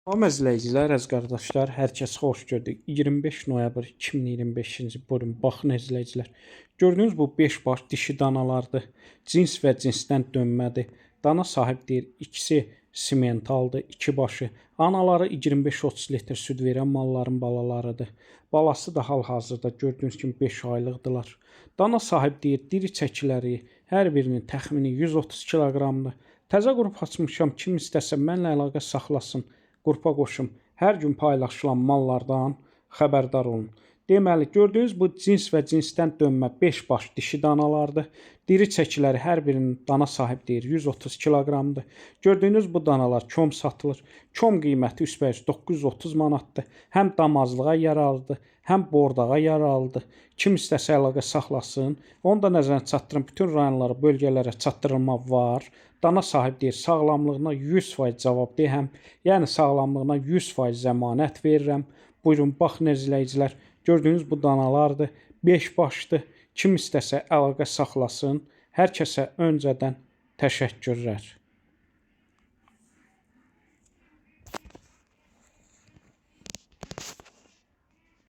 Salam izləyicilər, əziz qardaşlar, hər kəs xoş gördük. 25 noyabr 2025-ci bölüm. Baxın izləyicilər. Gördüyünüz bu 5 baş dişi danalardır. Cins və cinsdən dönmədir. Dana sahib deyir, ikisi simentaldır, iki başı. Anaları 25-30 litr süd verən malların balalarıdır. Balası da hal-hazırda gördüyünüz kimi 5 aylıqdılar. Dana sahib deyir, diri çəkiləri hər birinin təxmini 130 kiloqramdır. Təzə qrup açmışam, kim istəsə mənlə əlaqə saxlasın. Qrupa qoşum. Hər gün paylaşılan mallardan xəbərdar olun. Deməli, gördüyünüz bu cins və cinsdən dönmə 5 baş dişi danalardır. Diri çəkiləri hər birinin dana sahib deyir 130 kiloqramdır. Gördüyünüz bu danalar kom satılır. Kom qiyməti üstbəüz 930 manatdır. Həm damazlığa yararlıdır, həm bordağa yararlıdır. Kim istəsə əlaqə saxlasın. Onu da nəzərə çatdırın. Bütün rayonlara, bölgələrə çatdırılma var. Dana sahib deyir, sağlamlığına 100% cavabdehəm. Yəni sağlamlığına 100% zəmanət verirəm. Buyurun, baxın izləyicilər. Gördüyünüz bu danalardır. 5 başdır. Kim istəsə əlaqə saxlasın. Hər kəsə öncədən təşəkkürlər.